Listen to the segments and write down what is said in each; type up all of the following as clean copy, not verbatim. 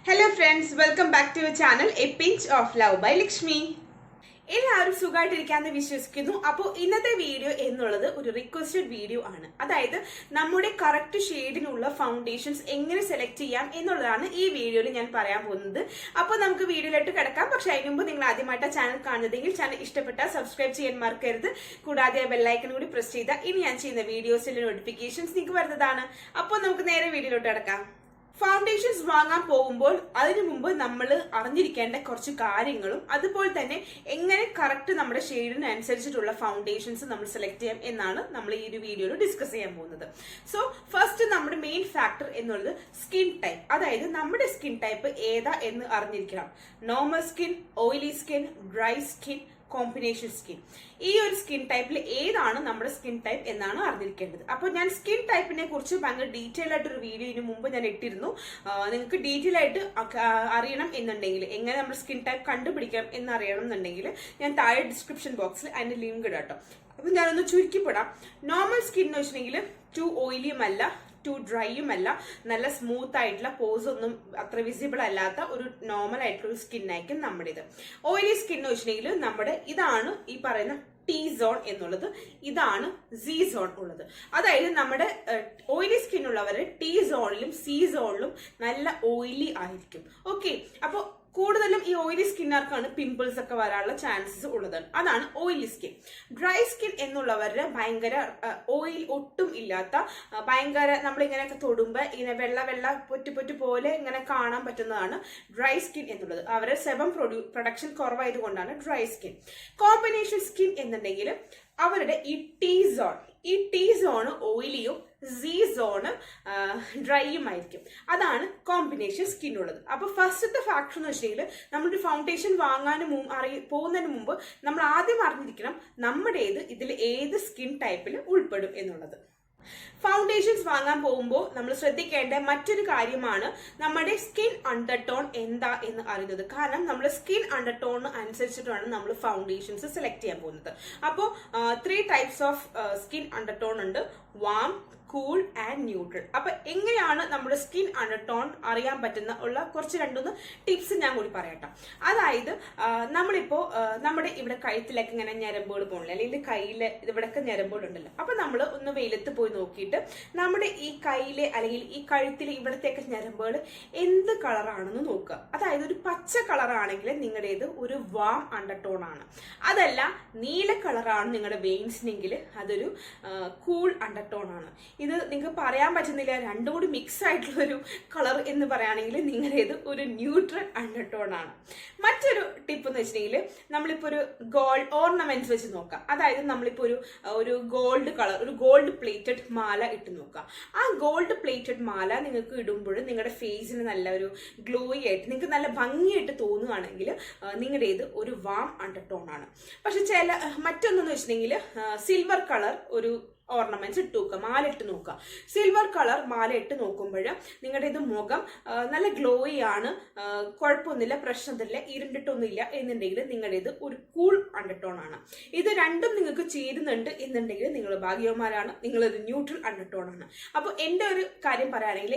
Hello friends, welcome back to your channel A Pinch of Love by Lakshmi. എല്ലാവരും സുഖമായിട്ടിരിക്കാന്ന് വിശ്വസിക്കുന്നു. അപ്പോൾ ഇന്നത്തെ video എന്നുള്ളത് ഒരു റിക്വസ്റ്റഡ് വീഡിയോ ആണ്. അതായത് നമ്മുടെ കറക്റ്റ് ഷെയ്ഡിനുള്ള ഫൗണ്ടേഷൻസ് എങ്ങനെ സെലക്ട് ചെയ്യാം എന്നുള്ളതാണ് ഈ വീഡിയോയിൽ ഞാൻ പറയാൻ പോകുന്നത്. അപ്പോൾ നമുക്ക് വീഡിയോയിലോട്ട് കിടക്കാം. പക്ഷെ അതിന് മുമ്പ് നിങ്ങൾ ആദ്യമായിട്ട് ചാനൽ കാണുന്നതെങ്കിൽ ചാനൽ ഇഷ്ടപ്പെട്ടാൽ സബ്സ്ക്രൈബ് ചെയ്യാൻ മറക്കരുത്. കൂടാതെ ബെല്ലൈക്കൺ കൂടി പ്രസ് ചെയ്താൽ ഇനി ഞാൻ ചെയ്യുന്ന വീഡിയോസിന്റെ നോട്ടിഫിക്കേഷൻസ് നിങ്ങൾക്ക് വരുന്നതാണ്. അപ്പോൾ നമുക്ക് നേരെ വീഡിയോയിലോട്ട് കിടക്കാം. ഫൗണ്ടേഷൻസ് വാങ്ങാൻ പോകുമ്പോൾ അതിനു മുമ്പ് നമ്മൾ അറിഞ്ഞിരിക്കേണ്ട കുറച്ച് കാര്യങ്ങളും അതുപോലെ തന്നെ എങ്ങനെ കറക്റ്റ് നമ്മുടെ ഷെയ്ഡിന് അനുസരിച്ചിട്ടുള്ള ഫൗണ്ടേഷൻസ് നമ്മൾ സെലക്ട് ചെയ്യാം എന്നാണ് നമ്മൾ ഈ ഒരു വീഡിയോയിൽ ഡിസ്കസ് ചെയ്യാൻ പോകുന്നത്. സോ ഫസ്റ്റ് നമ്മുടെ മെയിൻ ഫാക്ടർ എന്നുള്ളത് സ്കിൻ ടൈപ്പ്. അതായത് നമ്മുടെ സ്കിൻ ടൈപ്പ് ഏതാ എന്ന് അറിഞ്ഞിരിക്കണം. Normal skin, oily skin, dry skin, combination skin. ഈ ഒരു സ്കിൻ ടൈപ്പിൽ ഏതാണ് നമ്മുടെ സ്കിൻ ടൈപ്പ് എന്നാണ് അറിഞ്ഞിരിക്കേണ്ടത്. അപ്പോൾ ഞാൻ സ്കിൻ ടൈപ്പിനെ കുറിച്ച് ഭയങ്കര ഡീറ്റെയിൽ ആയിട്ടൊരു വീഡിയോ ഇതിനു മുമ്പ് ഞാൻ ഇട്ടിരുന്നു. നിങ്ങൾക്ക് ഡീറ്റെയിൽ ആയിട്ട് അറിയണം എന്നുണ്ടെങ്കിൽ, എങ്ങനെ നമ്മുടെ സ്കിൻ ടൈപ്പ് കണ്ടുപിടിക്കണം എന്നറിയണം എന്നുണ്ടെങ്കിൽ ഞാൻ താഴെ ഡിസ്ക്രിപ്ഷൻ ബോക്സിൽ അതിന്റെ ലിങ്ക് ഇടാട്ടോ. അപ്പൊ ഞാനൊന്ന് ചുരുക്കിപ്പെടാം. നോർമൽ സ്കിൻ എന്ന് വെച്ചിട്ടുണ്ടെങ്കിൽ ടു ഓയിലിയും അല്ല, ടു ഡ്രൈയും അല്ല, നല്ല സ്മൂത്ത് ആയിട്ടുള്ള പോസ് ഒന്നും അത്ര വിസിബിൾ അല്ലാത്ത ഒരു നോർമൽ ആയിട്ടുള്ള ഒരു സ്കിൻ ആയിരിക്കും നമ്മുടേത്. ഓയിലി സ്കിൻ എന്ന് വെച്ചിട്ടുണ്ടെങ്കിൽ നമ്മുടെ ഇതാണ് ഈ പറയുന്ന ടി സോൺ എന്നുള്ളത്, ഇതാണ് സി സോൺ ഉള്ളത്. അതായത് നമ്മുടെ ഓയിലി സ്കിൻ ഉള്ളവര് ടി സോണിലും സി സോണിലും നല്ല ഓയിലി ആയിരിക്കും. ഓക്കെ, അപ്പൊ കൂടുതലും ഈ ഓയിലി സ്കിന്നർക്കാണ് പിമ്പിൾസ് ഒക്കെ വരാനുള്ള ചാൻസസ് ഉള്ളത്. അതാണ് ഓയിലി സ്കിൻ. ഡ്രൈ സ്കിൻ എന്നുള്ളവരുടെ ഭയങ്കര ഓയിൽ ഒട്ടും ഇല്ലാത്ത, ഭയങ്കര നമ്മളിങ്ങനെയൊക്കെ തൊടുമ്പോൾ ഇങ്ങനെ വെള്ള പൊറ്റു പോലെ ഇങ്ങനെ കാണാൻ പറ്റുന്നതാണ് ഡ്രൈ സ്കിൻ എന്നുള്ളത്. അവരുടെ സെബം പ്രൊഡക്ഷൻ കുറവായതുകൊണ്ടാണ് ഡ്രൈ സ്കിൻ. കോമ്പിനേഷൻ സ്കിൻ എന്നുണ്ടെങ്കിൽ അവരുടെ ഈ ടി സോണ് ഓയിലിയും സി സോണ് ഡ്രൈയും ആയിരിക്കും. അതാണ് കോമ്പിനേഷൻ സ്കിൻ ഉള്ളത്. അപ്പൊ ഫസ്റ്റത്തെ ഫാക്ടർ എന്ന് വെച്ചിട്ടുണ്ടെങ്കിൽ നമ്മളൊരു ഫൗണ്ടേഷൻ വാങ്ങാനും പോകുന്നതിന് മുമ്പ് നമ്മൾ ആദ്യം അറിഞ്ഞിരിക്കണം നമ്മുടേത് ഇതിൽ ഏത് സ്കിൻ ടൈപ്പിൽ ഉൾപ്പെടും എന്നുള്ളത്. ഫൗണ്ടേഷൻസ് വാങ്ങാൻ പോകുമ്പോൾ നമ്മൾ ശ്രദ്ധിക്കേണ്ട മറ്റൊരു കാര്യമാണ് നമ്മുടെ സ്കിൻ അണ്ടർടോൺ എന്താ എന്ന് അറിയുന്നത്. കാരണം നമ്മുടെ സ്കിൻ അണ്ടർടോൺ അനുസരിച്ചിട്ടാണ് നമ്മൾ ഫൗണ്ടേഷൻസ് സെലക്ട് ചെയ്യാൻ പോകുന്നത്. അപ്പോൾ 3 ടൈപ്സ് ഓഫ് സ്കിൻ അണ്ടർടോൺ ഉണ്ട്: വാം, കൂൾ ആൻഡ് ന്യൂട്രൽ. അപ്പൊ എങ്ങനെയാണ് നമ്മുടെ സ്കിൻ അണ്ടർടോൺ അറിയാൻ പറ്റുന്ന ഉള്ള കുറച്ച് 2-3 ടിപ്സ് ഞാൻ കൂടി പറയട്ടെ. അതായത് നമ്മളിപ്പോ നമ്മുടെ ഇവിടെ കഴുത്തിലൊക്കെ ഇങ്ങനെ ഞരമ്പുകൾ പോകണില്ല, അല്ലെങ്കിൽ കയ്യില് ഇവിടെയൊക്കെ ഞരമ്പുകൾ ഉണ്ടല്ലോ. അപ്പൊ നമ്മൾ ഒന്ന് വെയിലത്ത് പോയി നോക്കിയിട്ട് നമ്മുടെ ഈ കയ്യിലെ അല്ലെങ്കിൽ ഈ കഴുത്തിലെ ഇവിടത്തെയൊക്കെ ഞരമ്പുകൾ എന്ത് കളറാണെന്ന് നോക്കുക. അതായത് ഒരു പച്ച കളറാണെങ്കിൽ നിങ്ങളുടേത് ഒരു വാം അണ്ടർടോൺ ആണ്. അതല്ല നീല കളറാണ് നിങ്ങളുടെ വെയിൻസിനെങ്കിൽ അതൊരു കൂൾ അണ്ടർടോൺ ആണ്. ഇത് നിങ്ങൾക്ക് പറയാൻ പറ്റുന്നില്ല, രണ്ടും കൂടി മിക്സ് ആയിട്ടുള്ള ഒരു കളർ എന്ന് പറയുകയാണെങ്കിൽ നിങ്ങളുടേത് ഒരു ന്യൂട്രൽ അണ്ടർടോൺ ആണ്. മറ്റൊരു ടിപ്പ് എന്ന് വെച്ചിട്ടുണ്ടെങ്കിൽ നമ്മളിപ്പോ ഒരു ഗോൾഡ് ഓർണമെന്റ്സ് വെച്ച് നോക്കാം. അതായത് നമ്മളിപ്പോ ഒരു ഗോൾഡ് കളർ, ഒരു ഗോൾഡ് പ്ലേറ്റഡ് മാല ഇട്ട് നോക്കാം. ആ ഗോൾഡ് പ്ലേറ്റഡ് മാല നിങ്ങൾക്ക് ഇടുമ്പോൾ നിങ്ങളുടെ ഫേസിന് നല്ല ഒരു ഗ്ലോയി ആയിട്ട്, നിങ്ങൾക്ക് നല്ല ഭംഗിയായിട്ട് തോന്നുകയാണെങ്കിൽ നിങ്ങളുടേത് ഒരു വാം അണ്ടർടോൺ ആണ്. പക്ഷെ മറ്റൊന്നെന്ന് വെച്ചിട്ടുണ്ടെങ്കിൽ സിൽവർ കളർ ഒരു ഓർണമെന്റ്സ് ഇട്ട് നോക്കുക, മാല ഇട്ട് നോക്കുക. സിൽവർ കളർ മാല ഇട്ട് നോക്കുമ്പോൾ നിങ്ങളുടെ ഇത് മുഖം നല്ല ഗ്ലോയി ആണ്, കുഴപ്പമൊന്നുമില്ല, പ്രശ്നത്തില്ല, ഇരുണ്ടിട്ടൊന്നുമില്ല എന്നുണ്ടെങ്കിൽ നിങ്ങളുടെ ഇത് ഒരു കൂൾ അണ്ടർടോൺ ആണ്. ഇത് രണ്ടും നിങ്ങൾക്ക് ചേരുന്നുണ്ട് എന്നുണ്ടെങ്കിൽ നിങ്ങൾ ഭാഗ്യവന്മാരാണ്, നിങ്ങളൊരു ന്യൂട്രൽ അണ്ടർടോൺ ആണ്. അപ്പോൾ എൻ്റെ ഒരു കാര്യം പറയുകയാണെങ്കിൽ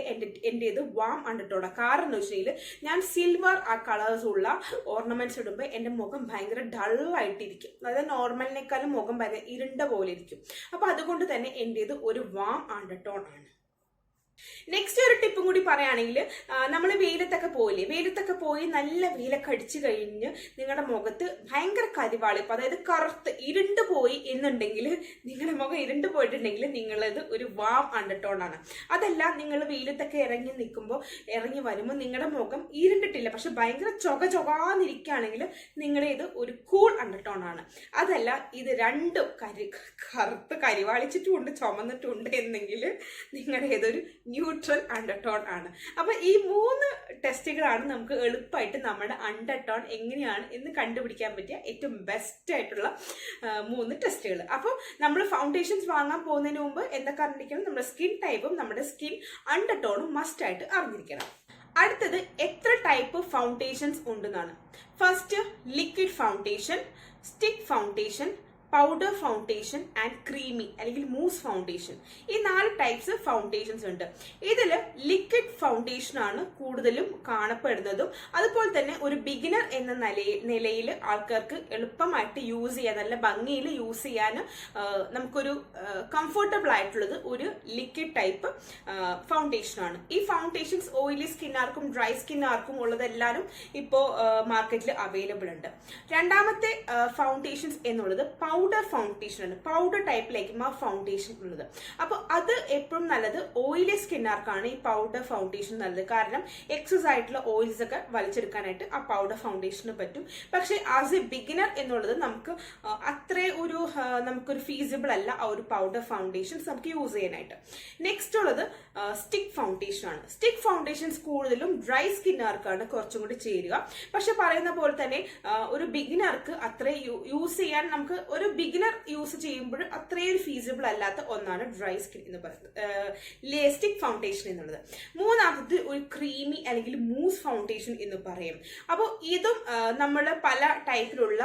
എൻ്റെ ഇത് വാം അണ്ടർടോൺ ആണ്. കാരണം എന്ന് വെച്ചിട്ടുണ്ടെങ്കിൽ ഞാൻ സിൽവർ ആ കളേഴ്സ് ഉള്ള ഓർണമെന്റ്സ് ഇടുമ്പോൾ എൻ്റെ മുഖം ഭയങ്കര ഡള്ളായിട്ടിരിക്കും. അതായത് നോർമലിനേക്കാളും മുഖം ഭയങ്കര ഇരുണ്ട പോലെ ഇരിക്കും. അപ്പൊ അതുകൊണ്ട് തന്നെ എന്റേത് ഒരു വാം അണ്ടർടോൺ ആണ്. നെക്സ്റ്റ് ഒരു ടിപ്പും കൂടി പറയുകയാണെങ്കിൽ, നമ്മൾ വെയിലത്തൊക്കെ പോയി നല്ല വെയിലൊക്കെ അടിച്ചു കഴിഞ്ഞ് നിങ്ങളുടെ മുഖത്ത് ഭയങ്കര കരിവാളിപ്പ്, അതായത് കറുത്ത് ഇരുണ്ട് പോയി എന്നുണ്ടെങ്കിൽ, നിങ്ങളുടെ മുഖം ഇരുണ്ട് പോയിട്ടുണ്ടെങ്കിൽ നിങ്ങളത് ഒരു വാം അണ്ടർടോൺ ആണ്. അതല്ല, നിങ്ങൾ വെയിലത്തൊക്കെ ഇറങ്ങി വരുമ്പോൾ നിങ്ങളുടെ മുഖം ഇരുണ്ടിട്ടില്ല, പക്ഷെ ഭയങ്കര ചൊകാന്നിരിക്കുകയാണെങ്കിൽ നിങ്ങളുടെ ഇത് ഒരു കൂൾ അണ്ടർടോൺ ആണ്. അതല്ല, ഇത് രണ്ടും കറുത്ത് കരിവാളിച്ചിട്ടുമുണ്ട്, ചുമന്നിട്ടുണ്ട് എന്നെങ്കിൽ നിങ്ങളുടെ ഇതൊരു ന്യൂട്രൽ അണ്ടർടോൺ ആണ്. അപ്പൊ ഈ 3 ടെസ്റ്റുകളാണ് നമുക്ക് എളുപ്പമായിട്ട് നമ്മുടെ അണ്ടർടോൺ എങ്ങനെയാണ് എന്ന് കണ്ടുപിടിക്കാൻ പറ്റിയ ഏറ്റവും ബെസ്റ്റ് ആയിട്ടുള്ള 3 ടെസ്റ്റുകൾ. അപ്പോൾ നമ്മൾ ഫൗണ്ടേഷൻസ് വാങ്ങാൻ പോകുന്നതിന് മുമ്പ് എന്തൊക്കെ അറിഞ്ഞിരിക്കണം? നമ്മുടെ സ്കിൻ ടൈപ്പും നമ്മുടെ സ്കിൻ അണ്ടർടോണും മസ്റ്റ് ആയിട്ട് അറിഞ്ഞിരിക്കണം. അടുത്തത് എത്ര ടൈപ്പ് ഫൗണ്ടേഷൻസ് ഉണ്ടെന്നാണ്. First liquid foundation, stick foundation, powder foundation and creamy അല്ലെങ്കിൽ മൂസ് ഫൗണ്ടേഷൻ. ഈ 4 ടൈപ്സ് ഫൗണ്ടേഷൻസ് ഉണ്ട്. ഇതിൽ ലിക്വിഡ് ഫൗണ്ടേഷൻ ആണ് കൂടുതലും കാണപ്പെടുന്നതും അതുപോലെ തന്നെ ഒരു ബിഗിനർ എന്ന നിലയിൽ ആൾക്കാർക്ക് എളുപ്പമായിട്ട് യൂസ് ചെയ്യാൻ, നല്ല ഭംഗിയിൽ യൂസ് ചെയ്യാൻ നമുക്കൊരു കംഫർട്ടബിൾ ആയിട്ടുള്ളത് ഒരു ലിക്വിഡ് ടൈപ്പ് ഫൗണ്ടേഷൻ ആണ്. ഈ ഫൗണ്ടേഷൻസ് ഓയിലി സ്കിന്നാർക്കും ഡ്രൈ സ്കിന്നാർക്കും ഉള്ളതെല്ലാവരും ഇപ്പോൾ മാർക്കറ്റിൽ അവൈലബിൾ ഉണ്ട്. രണ്ടാമത്തെ ഫൗണ്ടേഷൻസ് എന്നുള്ളത് പൗഡർ ഫൗണ്ടേഷൻ ആണ്. പൗഡർ ടൈപ്പിലേക്കും ആ ഫൗണ്ടേഷൻ ഉള്ളത്. അപ്പോൾ അത് എപ്പോഴും നല്ലത് ഓയിലി സ്കിന്നാർക്കാണ് ഈ പൗഡർ ഫൗണ്ടേഷൻ നല്ലത്. കാരണം എക്സസ് ആയിട്ടുള്ള ഓയിൽസ് ഒക്കെ വലിച്ചെടുക്കാനായിട്ട് ആ പൗഡർ ഫൗണ്ടേഷന് പറ്റും. പക്ഷെ ആസ് എ ബിഗിനർ എന്നുള്ളത് നമുക്ക് നമുക്കൊരു ഫീസിബിൾ അല്ല ആ ഒരു പൗഡർ ഫൗണ്ടേഷൻസ് നമുക്ക് യൂസ് ചെയ്യാനായിട്ട്. നെക്സ്റ്റ് ഉള്ളത് സ്റ്റിക്ക് ഫൗണ്ടേഷൻ ആണ്. സ്റ്റിക്ക് ഫൗണ്ടേഷൻസ് കൂടുതലും ഡ്രൈ സ്കിന്നുകാർക്കാണ് കുറച്ചും കൂടി ചേരുക. പക്ഷെ പറയുന്ന പോലെ തന്നെ ഒരു ബിഗിനർക്ക് അത്ര യൂസ് ചെയ്യാൻ, നമുക്ക് ഒരു ബിഗിനർ യൂസ് ചെയ്യുമ്പോൾ അത്രയും ഫീസിബിൾ അല്ലാത്ത ഒന്നാണ് ഡ്രൈ സ്കിൻ എന്ന് പറയുന്നത്, സ്റ്റിക്ക് ഫൗണ്ടേഷൻ എന്നുള്ളത്. മൂന്നാമത് ഒരു ക്രീമി അല്ലെങ്കിൽ മൂസ് ഫൗണ്ടേഷൻ എന്ന് പറയും. അപ്പോൾ ഇതും നമ്മൾ പല ടൈപ്പിലുള്ള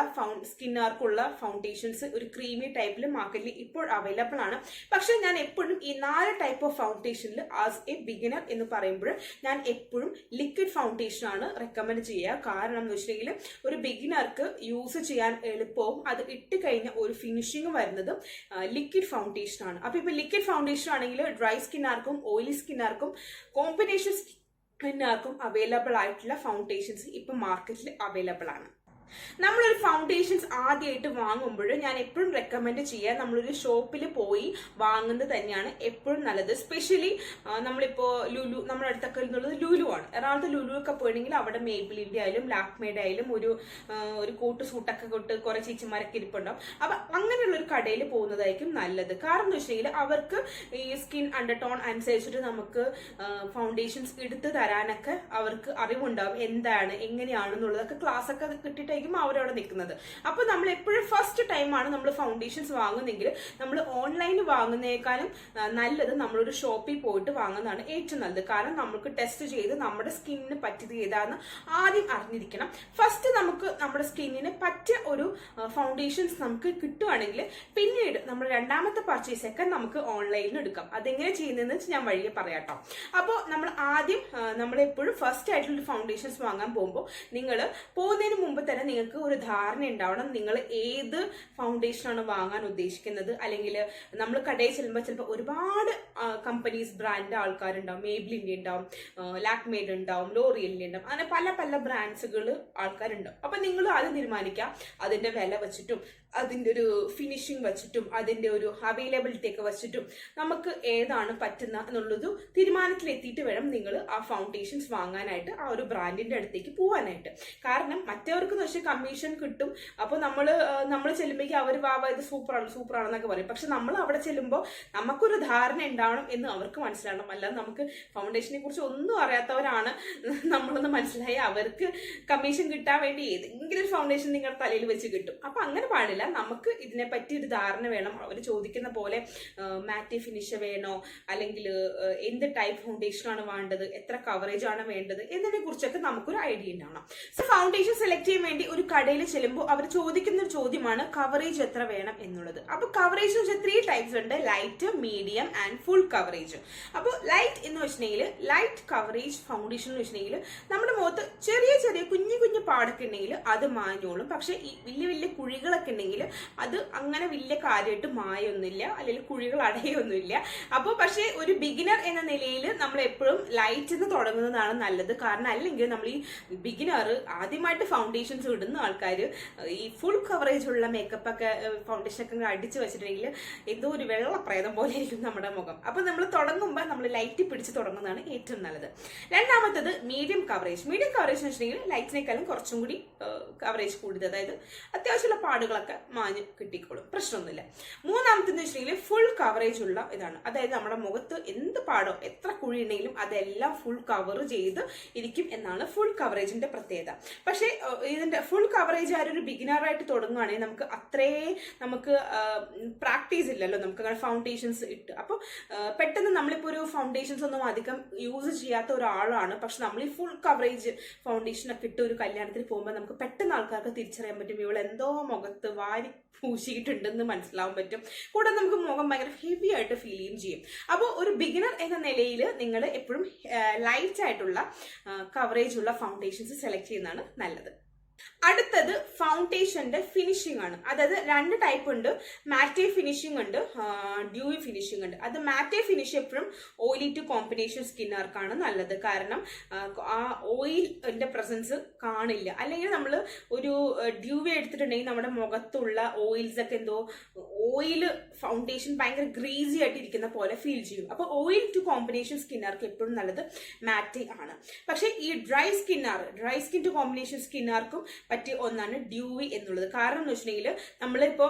സ്കിന്നുകാർക്കുള്ള ഫൗണ്ടേഷൻസ് ഒരു ക്രീമി ടൈപ്പിൽ മാർക്കറ്റിൽ ഇപ്പോൾ അവൈലബിൾ ആണ്. പക്ഷെ ഞാൻ എപ്പോഴും ഈ 4 ടൈപ്പ് ഓഫ് ഫൗണ്ടേഷനിൽ ആസ് എ ബിഗിനർ എന്ന് പറയുമ്പോൾ ഞാൻ എപ്പോഴും ലിക്വിഡ് ഫൗണ്ടേഷൻ ആണ് റെക്കമെൻഡ് ചെയ്യുക. കാരണം എന്ന് വെച്ചിട്ടുണ്ടെങ്കിൽ ഒരു ബിഗിനർക്ക് യൂസ് ചെയ്യാൻ എളുപ്പവും അത് ഇട്ട് കഴിഞ്ഞ ഒരു ഫിനിഷിംഗ് വരുന്നതും ലിക്വിഡ് ഫൗണ്ടേഷൻ ആണ്. അപ്പൊ ഇപ്പൊ ലിക്വിഡ് ഫൗണ്ടേഷൻ ആണെങ്കിൽ ഡ്രൈ സ്കിന്നാർക്കും ഓയിലി സ്കിന്നാർക്കും കോമ്പിനേഷൻ സ്കിന്നാർക്കും അവൈലബിൾ ആയിട്ടുള്ള ഫൗണ്ടേഷൻസ് ഇപ്പൊ മാർക്കറ്റിൽ അവൈലബിൾ ആണ്. നമ്മളൊരു ഫൗണ്ടേഷൻസ് ആദ്യമായിട്ട് വാങ്ങുമ്പോൾ ഞാൻ എപ്പോഴും റെക്കമെൻഡ് ചെയ്യുക നമ്മളൊരു ഷോപ്പിൽ പോയി വാങ്ങുന്നത് തന്നെയാണ് എപ്പോഴും നല്ലത്. സ്പെഷ്യലി നമ്മളിപ്പോ നമ്മുടെ അടുത്തൊക്കെ ഉള്ളത് ലുലു ആണ്. എറണാകുളത്ത് ലുലു ഒക്കെ പോയിട്ടുണ്ടെങ്കിൽ അവിടെ മേബിളിന്റെ ആയാലും ലാക്മേയുടെ ആയാലും ഒരു കോട്ട് സൂട്ടൊക്കെ കൊട്ട് കുറെ ചേച്ചിമാരൊക്കെ ഇരിപ്പുണ്ടാവും. അപ്പൊ അങ്ങനെയുള്ള ഒരു കടയിൽ പോകുന്നതായിരിക്കും നല്ലത്. കാരണം എന്ന് വെച്ചിട്ടുണ്ടെങ്കിൽ അവർക്ക് ഈ സ്കിൻ അണ്ടർടോൺ അനുസരിച്ചിട്ട് നമുക്ക് ഫൗണ്ടേഷൻസ് എടുത്തു തരാനൊക്കെ അവർക്ക് അറിവുണ്ടാവും, എന്താണ് എങ്ങനെയാണെന്നുള്ളതൊക്കെ ക്ലാസ് ഒക്കെ കിട്ടിയിട്ട് അവരവിടെ നിൽക്കുന്നത്. അപ്പൊ നമ്മൾ എപ്പോഴും ഫസ്റ്റ് ടൈമാണ് നമ്മൾ ഫൗണ്ടേഷൻസ് വാങ്ങുന്നെങ്കിൽ നമ്മൾ ഓൺലൈനിൽ വാങ്ങുന്നേക്കാളും നല്ലത് നമ്മളൊരു ഷോപ്പിൽ പോയിട്ട് വാങ്ങുന്നതാണ് ഏറ്റവും നല്ലത്. കാരണം നമുക്ക് ടെസ്റ്റ് ചെയ്ത് നമ്മുടെ സ്കിന്നിന് പറ്റിയത് ഏതാണെന്ന് ആദ്യം അറിഞ്ഞിരിക്കണം. ഫസ്റ്റ് നമുക്ക് നമ്മുടെ സ്കിന്നിന് പറ്റിയ ഒരു ഫൗണ്ടേഷൻസ് നമുക്ക് കിട്ടുവാണെങ്കിൽ പിന്നീട് നമ്മൾ രണ്ടാമത്തെ പർച്ചേസ് ഒക്കെ നമുക്ക് ഓൺലൈനിൽ എടുക്കാം. അതെങ്ങനെ ചെയ്യുന്നതെന്ന് ഞാൻ വഴിയെ പറയാട്ടോ. അപ്പോൾ നമ്മൾ ആദ്യം നമ്മളെപ്പോഴും ഫസ്റ്റ് ആയിട്ടുള്ള ഫൗണ്ടേഷൻസ് വാങ്ങാൻ പോകുമ്പോൾ നിങ്ങൾ പോകുന്നതിന് മുമ്പ് തന്നെ നിങ്ങൾക്ക് ഒരു ധാരണ ഉണ്ടാവണം നിങ്ങൾ ഏത് ഫൗണ്ടേഷനാണ് വാങ്ങാൻ ഉദ്ദേശിക്കുന്നത്. അല്ലെങ്കിൽ നമ്മൾ കടയിൽ ചെല്ലുമ്പോൾ ചിലപ്പോൾ ഒരുപാട് കമ്പനീസ് ബ്രാൻഡ് ആൾക്കാരുണ്ടാവും, മേബിളിന്റെ ഉണ്ടാവും, ലാക്മേഡ് ഉണ്ടാവും, ലോറിയലിന്റെ ഉണ്ടാവും, അങ്ങനെ പല പല ബ്രാൻഡ്സുകൾ ആൾക്കാരുണ്ടാവും. അപ്പൊ നിങ്ങൾ ആദ്യം തീരുമാനിക്കാം അതിന്റെ വില വെച്ചിട്ടും അതിന്റെ ഒരു ഫിനിഷിംഗ് വെച്ചിട്ടും അതിന്റെ ഒരു അവൈലബിലിറ്റി ഒക്കെ വെച്ചിട്ടും നമുക്ക് ഏതാണ് പറ്റുന്ന എന്നുള്ളത് തീരുമാനത്തിലെത്തിയിട്ട് വേണം നിങ്ങൾ ആ ഫൗണ്ടേഷൻസ് വാങ്ങാനായിട്ട് ആ ഒരു ബ്രാൻഡിന്റെ അടുത്തേക്ക് പോകാനായിട്ട്. കാരണം മറ്റവർക്ക് പക്ഷെ കമ്മീഷൻ കിട്ടും. അപ്പൊ നമ്മൾ ചെല്ലുമ്പോഴേക്കും അവർ ഇത് സൂപ്പറാണെന്നൊക്കെ പറയും. പക്ഷെ നമ്മൾ അവിടെ ചെല്ലുമ്പോൾ നമുക്കൊരു ധാരണ ഉണ്ടാവണം എന്ന് അവർക്ക് മനസ്സിലാവണം. അല്ലാതെ നമുക്ക് ഫൗണ്ടേഷനെ കുറിച്ച് ഒന്നും അറിയാത്തവരാണ് നമ്മളൊന്ന് മനസ്സിലായി അവർക്ക് കമ്മീഷൻ കിട്ടാൻ വേണ്ടി ഏതെങ്കിലും ഒരു ഫൗണ്ടേഷൻ നിങ്ങളുടെ തലയിൽ വെച്ച് കിട്ടും. അപ്പൊ അങ്ങനെ പാടില്ല. നമുക്ക് ഇതിനെ പറ്റി ഒരു ധാരണ വേണം. അവർ ചോദിക്കുന്ന പോലെ മാറ്റി ഫിനിഷ് വേണോ, അല്ലെങ്കിൽ എന്ത് ടൈപ്പ് ഫൗണ്ടേഷൻ ആണ് വേണ്ടത്, എത്ര കവറേജ് ആണ് വേണ്ടത് എന്നതിനെ കുറിച്ചൊക്കെ നമുക്കൊരു ഐഡിയ ഉണ്ടാവണം. സോ ഫൗണ്ടേഷൻ സെലക്ട് ചെയ്യാൻ വേണ്ടി ഒരു കടയിൽ ചെല്ലുമ്പോൾ അവർ ചോദിക്കുന്ന ഒരു ചോദ്യമാണ് കവറേജ് എത്ര വേണം എന്നുള്ളത്. അപ്പൊ കവറേജ് എന്ന് വെച്ചാൽ 3 ടൈപ്സ് ഉണ്ട്, light, medium and full coverage. അപ്പോൾ ലൈറ്റ് എന്ന് വെച്ചിട്ടുണ്ടെങ്കിൽ ലൈറ്റ് കവറേജ് ഫൗണ്ടേഷൻ എന്ന് വെച്ചിട്ടുണ്ടെങ്കിൽ നമ്മുടെ മുഖത്ത് ചെറിയ ചെറിയ കുഞ്ഞു കുഞ്ഞു പാടൊക്കെ ഉണ്ടെങ്കിൽ അത് മാഞ്ഞോളും. പക്ഷെ ഈ വലിയ വലിയ കുഴികളൊക്കെ ഉണ്ടെങ്കിൽ അത് അങ്ങനെ വലിയ കാര്യമായിട്ട് മായൊന്നുമില്ല, അല്ലെങ്കിൽ കുഴികൾ അടയൊന്നുമില്ല. അപ്പോൾ പക്ഷെ ഒരു ബിഗിനർ എന്ന നിലയിൽ നമ്മൾ എപ്പോഴും ലൈറ്റ് നിന്ന് തുടങ്ങുന്നതാണ് നല്ലത്. കാരണം അല്ലെങ്കിൽ നമ്മൾ ഈ ബിഗിനർ ആദ്യമായിട്ട് ഫൗണ്ടേഷൻസ് ഇടുന്ന ആൾക്കാർ ഈ ഫുൾ കവറേജ് ഉള്ള മേക്കപ്പ് ഒക്കെ ഫൗണ്ടേഷൻ ഒക്കെ അടിച്ചു വെച്ചിട്ടുണ്ടെങ്കിൽ എന്തോ ഒരു വെള്ളപ്രേതം പോലെ ആയിരിക്കും നമ്മുടെ മുഖം. അപ്പൊ നമ്മൾ തുടങ്ങുമ്പോൾ നമ്മൾ ലൈറ്റ് പിടിച്ച് തുടങ്ങുന്നതാണ് ഏറ്റവും നല്ലത്. രണ്ടാമത്തത് മീഡിയം കവറേജ്. മീഡിയം കവറേജ് എന്ന് വെച്ചിട്ടുണ്ടെങ്കിൽ ലൈറ്റിനേക്കാളും കുറച്ചും കൂടി കവറേജ് കൂടുതൽ, അതായത് അത്യാവശ്യമുള്ള പാടുകളൊക്കെ മാഞ്ഞ് കിട്ടിക്കോളും, പ്രശ്നമൊന്നുമില്ല. മൂന്നാമത്തെന്ന് വെച്ചിട്ടുണ്ടെങ്കിൽ ഫുൾ കവറേജ് ഉള്ള ഇതാണ്, അതായത് നമ്മുടെ മുഖത്ത് എന്ത് പാടോ എത്ര കുഴി ഉണ്ടെങ്കിലും അതെല്ലാം ഫുൾ കവർ ചെയ്ത് ഇരിക്കും എന്നാണ് ഫുൾ കവറേജിന്റെ പ്രത്യേകത. പക്ഷെ ഇതിന്റെ ഫുൾ കവറേജ് ആരൊരു ബിഗിനറായിട്ട് തുടങ്ങുകയാണെങ്കിൽ നമുക്ക് പ്രാക്ടീസ് ഇല്ലല്ലോ, നമുക്ക് അങ്ങനെ ഫൗണ്ടേഷൻസ് ഇട്ട്. അപ്പോൾ പെട്ടെന്ന് നമ്മളിപ്പോൾ ഒരു ഫൗണ്ടേഷൻസ് ഒന്നും അധികം യൂസ് ചെയ്യാത്ത ഒരാളാണ്, പക്ഷെ നമ്മൾ ഈ ഫുൾ കവറേജ് ഫൗണ്ടേഷൻ ഒക്കെ ഇട്ട് ഒരു കല്യാണത്തിന് പോകുമ്പോൾ നമുക്ക് പെട്ടെന്ന് ആൾക്കാർക്ക് തിരിച്ചറിയാൻ പറ്റും ഇവൾ എന്തോ മുഖത്ത് വാരി പൂശിയിട്ടുണ്ടെന്ന് മനസ്സിലാവാൻ പറ്റും. കൂടാതെ നമുക്ക് മുഖം ഭയങ്കര ഹെവി ആയിട്ട് ഫീൽ ചെയ്യുകയും ചെയ്യും. അപ്പോൾ ഒരു ബിഗിനർ എന്ന നിലയിൽ നിങ്ങൾ എപ്പോഴും ലൈറ്റ് ആയിട്ടുള്ള കവറേജ് ഉള്ള ഫൗണ്ടേഷൻസ് സെലക്ട് ചെയ്യുന്നതാണ് നല്ലത്. അടുത്തത് ഫൗണ്ടേഷന്റെ ഫിനിഷിംഗ് ആണ്. അതായത് 2 ടൈപ്പ് ഉണ്ട്. മാറ്റേ ഫിനിഷിംഗ് ഉണ്ട്, ഡ്യൂയി ഫിനിഷിംഗ് ഉണ്ട്. അത് മാറ്റേ ഫിനിഷ് എപ്പോഴും ഓയിലി ടു കോമ്പിനേഷൻ സ്കിന്നുകാർക്കാണ് നല്ലത്. കാരണം ആ ഓയിലിന്റെ പ്രസൻസ് കാണില്ല. അല്ലെങ്കിൽ നമ്മൾ ഒരു ഡ്യൂവി എടുത്തിട്ടുണ്ടെങ്കിൽ നമ്മുടെ മുഖത്തുള്ള ഓയിൽസ് ഒക്കെ എന്തോ ഓയിൽ ഫൗണ്ടേഷൻ ഭയങ്കര ഗ്രീസി ആയിട്ട് ഇരിക്കുന്ന പോലെ ഫീൽ ചെയ്യും. അപ്പോൾ ഓയിൽ ടു കോമ്പിനേഷൻ സ്കിന്നുകാർക്ക് എപ്പോഴും നല്ലത് മാറ്റേ ആണ്. പക്ഷെ ഈ ഡ്രൈ സ്കിൻ ടു കോമ്പിനേഷൻ സ്കിന്നുകാർക്കും പറ്റിയ ഒന്നാണ് ഡ്യൂവി എന്നുള്ളത്. കാരണം എന്ന് വെച്ചിട്ടുണ്ടെങ്കിൽ നമ്മളിപ്പോ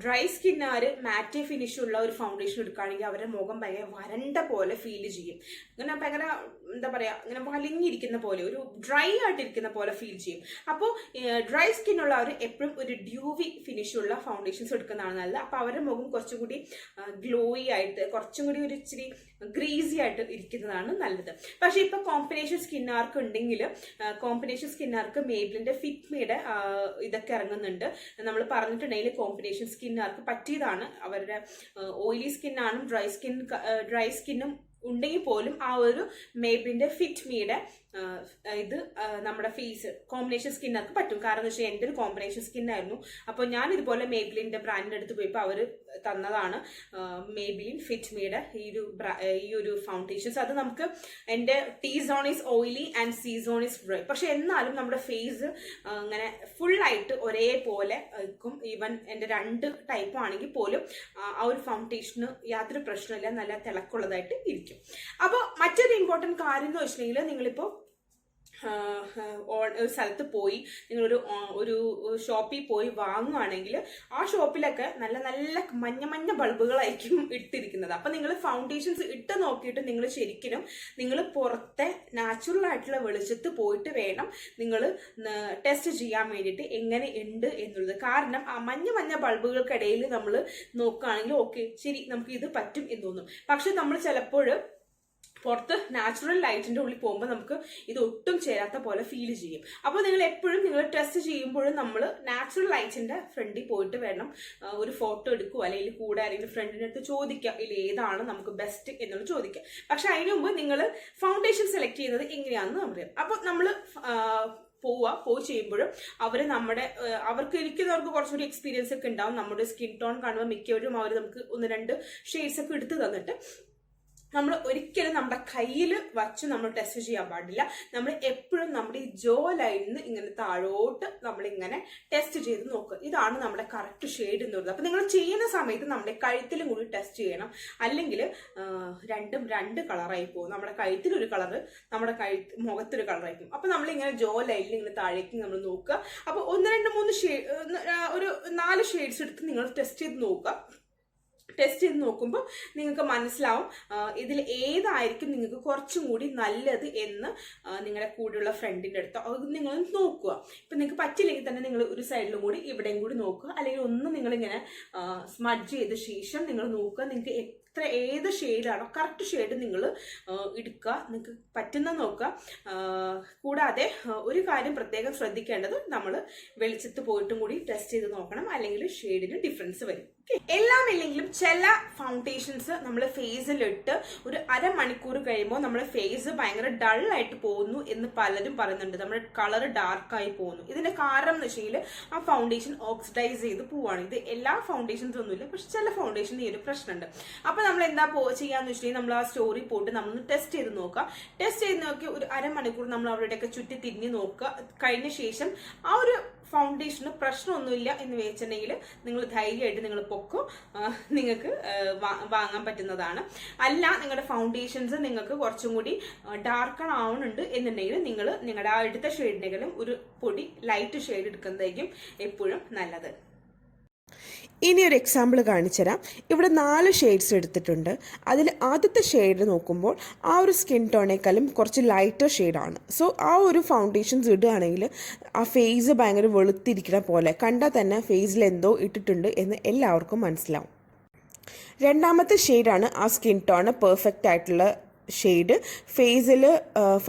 ഡ്രൈ സ്കിന്നുകാർ മാറ്റേ ഫിനിഷ് ഉള്ള ഒരു ഫൗണ്ടേഷൻ എടുക്കുകയാണെങ്കിൽ അവരുടെ മുഖം ഭയങ്കര വരണ്ട പോലെ ഫീൽ ചെയ്യും. ഇങ്ങനെ ഭയങ്കര എന്താ പറയാ, ഇങ്ങനെ വലിഞ്ഞിരിക്കുന്ന പോലെ, ഒരു ഡ്രൈ ആയിട്ടിരിക്കുന്ന പോലെ ഫീൽ ചെയ്യും. അപ്പോൾ ഡ്രൈ സ്കിൻ ഉള്ളവർ എപ്പോഴും ഒരു ഡ്യൂവി ഫിനിഷ് ഉള്ള ഫൗണ്ടേഷൻസ് എടുക്കുന്നതാണ് നല്ലത്. അപ്പൊ അവരുടെ മുഖം കുറച്ചും കൂടി ഗ്ലോയി ആയിട്ട്, കുറച്ചും കൂടി ഒരു ഇച്ചിരി ഗ്രീസി ആയിട്ട് ഇരിക്കുന്നതാണ് നല്ലത്. പക്ഷെ ഇപ്പൊ കോമ്പിനേഷൻ സ്കിന്നുകാർക്ക് ഉണ്ടെങ്കിൽ കോമ്പിനേഷൻ സ്കിന്നുകാർക്ക് മേബ്ലിന്റെ ഫിറ്റ്മിയുടെ ഇതൊക്കെ ഇറങ്ങുന്നുണ്ട്. നമ്മൾ പറഞ്ഞിട്ടുണ്ടെങ്കിൽ കോമ്പിനേഷൻ സ്കിന്നുകാർക്ക് പറ്റിയതാണ്. അവരുടെ ഓയിലി സ്കിന്നാണ്, ഡ്രൈ സ്കിന്നും ഉണ്ടെങ്കിൽ പോലും ആ ഒരു മേബിന്റെ ഫിറ്റ്മിയുടെ ഇത് നമ്മുടെ ഫേസ് കോമ്പിനേഷൻ സ്കിന്നർക്ക് പറ്റും. കാരണം എന്ന് വെച്ചാൽ എൻ്റെ ഒരു കോമ്പിനേഷൻ സ്കിന്നായിരുന്നു. അപ്പോൾ ഞാൻ ഇതുപോലെ മേബിലിന്റെ ബ്രാൻഡിന്റെ അടുത്ത് പോയപ്പോൾ അവർ തന്നതാണ് മേബിലിൻ ഫിറ്റ്മിയുടെ ഈ ഒരു ഫൗണ്ടേഷൻസ്. അത് നമുക്ക് എൻ്റെ T zone is oily and C zone is dry. പക്ഷെ എന്നാലും നമ്മുടെ ഫേസ് അങ്ങനെ ഫുള്ളായിട്ട് ഒരേപോലെ ആയിരിക്കും. ഈവൻ എൻ്റെ 2 ടൈപ്പ് ആണെങ്കിൽ പോലും ആ ഒരു ഫൗണ്ടേഷന് യാതൊരു പ്രശ്നമില്ല, നല്ല തിളക്കുള്ളതായിട്ട് ഇരിക്കും. അപ്പോൾ മറ്റൊരു ഇമ്പോർട്ടൻറ്റ് കാര്യം എന്ന് വെച്ചിട്ടുണ്ടെങ്കിൽ നിങ്ങളിപ്പോൾ ഒരു സ്ഥലത്ത് പോയി ഒരു ഷോപ്പിൽ പോയി വാങ്ങുകയാണെങ്കിൽ ആ ഷോപ്പിലൊക്കെ നല്ല നല്ല മഞ്ഞ ബൾബുകളായിരിക്കും ഇട്ടിരിക്കുന്നത്. അപ്പൊ നിങ്ങൾ ഫൗണ്ടേഷൻസ് ഇട്ട് നോക്കിയിട്ട് നിങ്ങൾ ശരിക്കും നിങ്ങൾ പുറത്തെ നാച്ചുറൽ ആയിട്ടുള്ള വെളിച്ചത്ത് പോയിട്ട് വേണം നിങ്ങൾ ടെസ്റ്റ് ചെയ്യാൻ വേണ്ടിയിട്ട് എങ്ങനെ ഉണ്ട് എന്നുള്ളത്. കാരണം ആ മഞ്ഞ ബൾബുകൾക്കിടയിൽ നമ്മൾ നോക്കുകയാണെങ്കിൽ ഓക്കെ ശരി നമുക്ക് ഇത് പറ്റും എന്ന് തോന്നും. പക്ഷെ നമ്മൾ ചിലപ്പോൾ പുറത്ത് നാച്ചുറൽ ലൈറ്റിന്റെ ഉള്ളിൽ പോകുമ്പോൾ നമുക്ക് ഇത് ഒട്ടും ചേരാത്ത പോലെ ഫീൽ ചെയ്യും. അപ്പോൾ നിങ്ങൾ എപ്പോഴും നിങ്ങൾ ടെസ്റ്റ് ചെയ്യുമ്പോഴും നമ്മൾ നാച്ചുറൽ ലൈറ്റിന്റെ ഫ്രണ്ടിൽ പോയിട്ട് വേണം ഒരു ഫോട്ടോ എടുക്കുക, അല്ലെങ്കിൽ കൂടെ അല്ലെങ്കിൽ ഫ്രണ്ടിന്റെ അടുത്ത് ചോദിക്കുക ഇതിൽ ഏതാണ് നമുക്ക് ബെസ്റ്റ് എന്നുള്ളത് ചോദിക്കുക. പക്ഷെ അതിനു മുമ്പ് നിങ്ങൾ ഫൗണ്ടേഷൻ സെലക്ട് ചെയ്യുന്നത് എങ്ങനെയാണെന്ന് അറിയാം. അപ്പോൾ നമ്മൾ പോയി ചെയ്യുമ്പോഴും അവർക്ക് ഇരിക്കുന്നവർക്ക് കുറച്ചുകൂടി എക്സ്പീരിയൻസ് ഒക്കെ ഉണ്ടാവും. നമ്മുടെ സ്കിൻ ടോൺ കാണുമ്പോൾ മിക്കവരും അവർ നമുക്ക് 1-2 ഷെയ്ഡ്സ് ഒക്കെ എടുത്ത് തന്നിട്ട് നമ്മൾ ഒരിക്കലും നമ്മുടെ കയ്യിൽ വച്ച് നമ്മൾ ടെസ്റ്റ് ചെയ്യാൻ പാടില്ല. നമ്മൾ എപ്പോഴും നമ്മുടെ ഈ ജോ ലൈനിൽ നിന്ന് ഇങ്ങനെ താഴോട്ട് നമ്മളിങ്ങനെ ടെസ്റ്റ് ചെയ്ത് നോക്കുക. ഇതാണ് നമ്മുടെ കറക്റ്റ് ഷെയ്ഡ് എന്ന് പറയുന്നത്. അപ്പൊ നിങ്ങൾ ചെയ്യുന്ന സമയത്ത് നമ്മുടെ കഴുത്തിലും കൂടി ടെസ്റ്റ് ചെയ്യണം. അല്ലെങ്കിൽ രണ്ടും 2 കളറായി പോകും. നമ്മുടെ കഴുത്തിലൊരു കളറ്, നമ്മുടെ മുഖത്തൊരു കളറായിരിക്കും. അപ്പൊ നമ്മളിങ്ങനെ ജോ ലൈനിൽ ഇങ്ങനെ താഴേക്ക് നമ്മൾ നോക്കുക. അപ്പൊ 1, 2, 3 ഒരു 4 ഷെയ്ഡ്സ് എടുത്ത് നിങ്ങൾ ടെസ്റ്റ് ചെയ്ത് നോക്കുക. ടെസ്റ്റ് ചെയ്ത് നോക്കുമ്പോൾ നിങ്ങൾക്ക് മനസ്സിലാവും ഇതിൽ ഏതായിരിക്കും നിങ്ങൾക്ക് കുറച്ചും കൂടി നല്ലത് എന്ന് നിങ്ങളുടെ കൂടെയുള്ള ഫ്രണ്ടിൻ്റെ അടുത്ത് അത് നിങ്ങൾ നോക്കുക. ഇപ്പം നിങ്ങൾക്ക് പറ്റില്ലെങ്കിൽ തന്നെ നിങ്ങൾ ഒരു സൈഡിലും കൂടി ഇവിടെയും കൂടി നോക്കുക. അല്ലെങ്കിൽ ഒന്ന് നിങ്ങളിങ്ങനെ സ്മഡ്ജ് ചെയ്ത ശേഷം നിങ്ങൾ നോക്കുക. നിങ്ങൾക്ക് ഏത് ഷെയ്ഡാണോ കറക്റ്റ് ഷെയ്ഡ് നിങ്ങൾ എടുക്കുക, നിങ്ങൾക്ക് പറ്റുന്ന നോക്കുക. കൂടാതെ ഒരു കാര്യം പ്രത്യേകം ശ്രദ്ധിക്കേണ്ടത് നമ്മൾ വെളിച്ചത്ത് പോയിട്ടും കൂടി ടെസ്റ്റ് ചെയ്ത് നോക്കണം, അല്ലെങ്കിൽ ഷെയ്ഡിന് ഡിഫറൻസ് വരും. എല്ലാം ഇല്ലെങ്കിലും ചില ഫൗണ്ടേഷൻസ് നമ്മൾ ഫേസിലിട്ട് ഒരു അരമണിക്കൂർ കഴിയുമ്പോൾ നമ്മുടെ ഫേസ് ഭയങ്കര ഡൾ ആയിട്ട് പോകുന്നു എന്ന് പലരും പറയുന്നുണ്ട്. നമ്മുടെ കളർ ഡാർക്കായി പോകുന്നു. ഇതിന്റെ കാരണം എന്ന് വെച്ചാൽ ആ ഫൗണ്ടേഷൻ ഓക്സിഡൈസ് ചെയ്ത് പോവാണ്. ഇത് എല്ലാ ഫൗണ്ടേഷൻസ് ഒന്നുമില്ല, പക്ഷെ ചില ഫൗണ്ടേഷന് ഈ ഒരു പ്രശ്നമുണ്ട്. അപ്പൊ നമ്മൾ എന്താ ചെയ്യാന്ന് വെച്ചിട്ടുണ്ടെങ്കിൽ നമ്മൾ ആ സ്റ്റോറി പോയിട്ട് നമ്മളൊന്ന് ടെസ്റ്റ് ചെയ്ത് നോക്കുക. ടെസ്റ്റ് ചെയ്ത് നോക്കി ഒരു അരമണിക്കൂർ നമ്മൾ അവരുടെയൊക്കെ ചുറ്റി തിരിഞ്ഞ് നോക്കുക. കഴിഞ്ഞ ശേഷം ആ ഒരു ഫൗണ്ടേഷന് പ്രശ്നമൊന്നുമില്ല എന്ന് വെച്ചിട്ടുണ്ടെങ്കിൽ നിങ്ങൾ ധൈര്യമായിട്ട് നിങ്ങൾ പൊക്കോ, നിങ്ങൾക്ക് വാങ്ങാൻ പറ്റുന്നതാണ്. അല്ല നിങ്ങളുടെ ഫൗണ്ടേഷൻസ് നിങ്ങൾക്ക് കുറച്ചും കൂടി ഡാർക്കൺ ആവുന്നുണ്ട് എന്നുണ്ടെങ്കിൽ നിങ്ങൾ നിങ്ങളുടെ ആ എടുത്ത ഷെയ്ഡിനെങ്കിലും ഒരു പൊടി ലൈറ്റ് ഷെയ്ഡ് എടുക്കുന്നതായിരിക്കും എപ്പോഴും നല്ലത്. ഇനി ഒരു എക്സാമ്പിൾ കാണിച്ചു തരാം. ഇവിടെ 4 ഷെയ്ഡ്സ് എടുത്തിട്ടുണ്ട്. അതിൽ ആദ്യത്തെ ഷെയ്ഡ് നോക്കുമ്പോൾ ആ ഒരു സ്കിൻ ടോണേക്കാളും കുറച്ച് ലൈറ്റർ ഷെയ്ഡാണ്. സോ ആ ഒരു ഫൗണ്ടേഷൻസ് ഇടുകയാണെങ്കിൽ ആ ഫേസ് ഭയങ്കര വെളുത്തിരിക്കുന്ന പോലെ കണ്ടാൽ തന്നെ ഫേസിൽ എന്തോ ഇട്ടിട്ടുണ്ട് എന്ന് എല്ലാവർക്കും മനസ്സിലാവും. രണ്ടാമത്തെ ഷെയ്ഡാണ് ആ സ്കിൻ ടോണ് പെർഫെക്റ്റ് ആയിട്ടുള്ള ഷെയ്ഡ്. ഫേസിൽ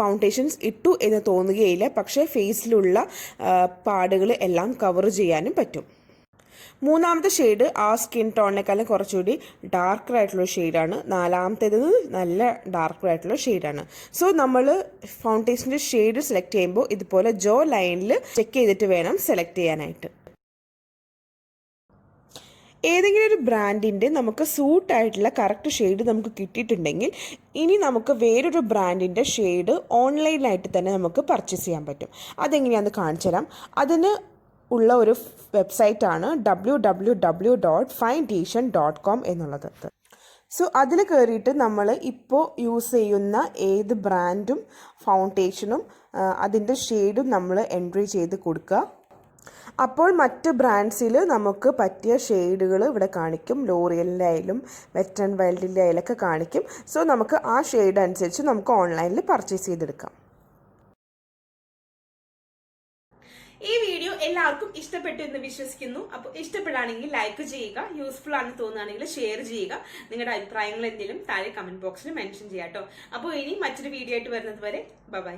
ഫൗണ്ടേഷൻസ് ഇട്ടു എന്ന് തോന്നുകയില്ല, പക്ഷേ ഫേസിലുള്ള പാടുകൾ എല്ലാം കവർ ചെയ്യാനും പറ്റും. മൂന്നാമത്തെ ഷെയ്ഡ് ആ സ്കിൻ ടോണിനേക്കാളും കുറച്ചുകൂടി ഡാർക്കർ ആയിട്ടുള്ള ഷെയ്ഡാണ്. നാലാമത്തേത് നല്ല ഡാർക്കർ ആയിട്ടുള്ള ഷെയ്ഡാണ്. സോ നമ്മൾ ഫൗണ്ടേഷൻ്റെ ഷെയ്ഡ് സെലക്ട് ചെയ്യുമ്പോൾ ഇതുപോലെ ജോ ലൈനിൽ ചെക്ക് ചെയ്തിട്ട് വേണം സെലക്ട് ചെയ്യാനായിട്ട്. ഏതെങ്കിലും ഒരു ബ്രാൻഡിൻ്റെ നമുക്ക് സൂട്ടായിട്ടുള്ള കറക്റ്റ് ഷെയ്ഡ് നമുക്ക് കിട്ടിയിട്ടുണ്ടെങ്കിൽ ഇനി നമുക്ക് വേറൊരു ബ്രാൻഡിൻ്റെ ഷെയ്ഡ് ഓൺലൈനായിട്ട് തന്നെ നമുക്ക് പർച്ചേസ് ചെയ്യാൻ പറ്റും. അതെങ്ങനെയാണെന്ന് കാണിച്ചു തരാം. അതിന് ഉള്ള ഒരു വെബ്സൈറ്റാണ് www.fintation.com എന്നുള്ളത്. സോ അതിൽ കയറിയിട്ട് നമ്മൾ ഇപ്പോൾ യൂസ് ചെയ്യുന്ന ഏത് ബ്രാൻഡും ഫൗണ്ടേഷനും അതിൻ്റെ ഷെയ്ഡും നമ്മൾ എൻട്രി ചെയ്ത് കൊടുക്കുക. അപ്പോൾ മറ്റ് ബ്രാൻഡ്സിൽ നമുക്ക് പറ്റിയ ഷെയ്ഡുകൾ ഇവിടെ കാണിക്കും. ലോറിയലിൻ്റെ ആയാലും വെറ്റ് ആൻഡ് വൈൽഡിൻ്റെ ആയാലൊക്കെ കാണിക്കും. സോ നമുക്ക് ആ ഷെയ്ഡ് അനുസരിച്ച് നമുക്ക് ഓൺലൈനിൽ പർച്ചേസ് ചെയ്തെടുക്കാം. ഈ വീഡിയോ എല്ലാവർക്കും ഇഷ്ടപ്പെട്ടു എന്ന് വിശ്വസിക്കുന്നു. അപ്പോൾ ഇഷ്ടപ്പെടുകയാണെങ്കിൽ ലൈക്ക് ചെയ്യുക, യൂസ്ഫുൾ ആണെന്ന് തോന്നുകയാണെങ്കിൽ ഷെയർ ചെയ്യുക. നിങ്ങളുടെ അഭിപ്രായങ്ങൾ എന്തെങ്കിലും താഴെ കമന്റ് ബോക്സിൽ മെൻഷൻ ചെയ്യാം കേട്ടോ. അപ്പോൾ ഇനി മറ്റൊരു വീഡിയോ ആയിട്ട് വരുന്നത് വരെ ബൈ.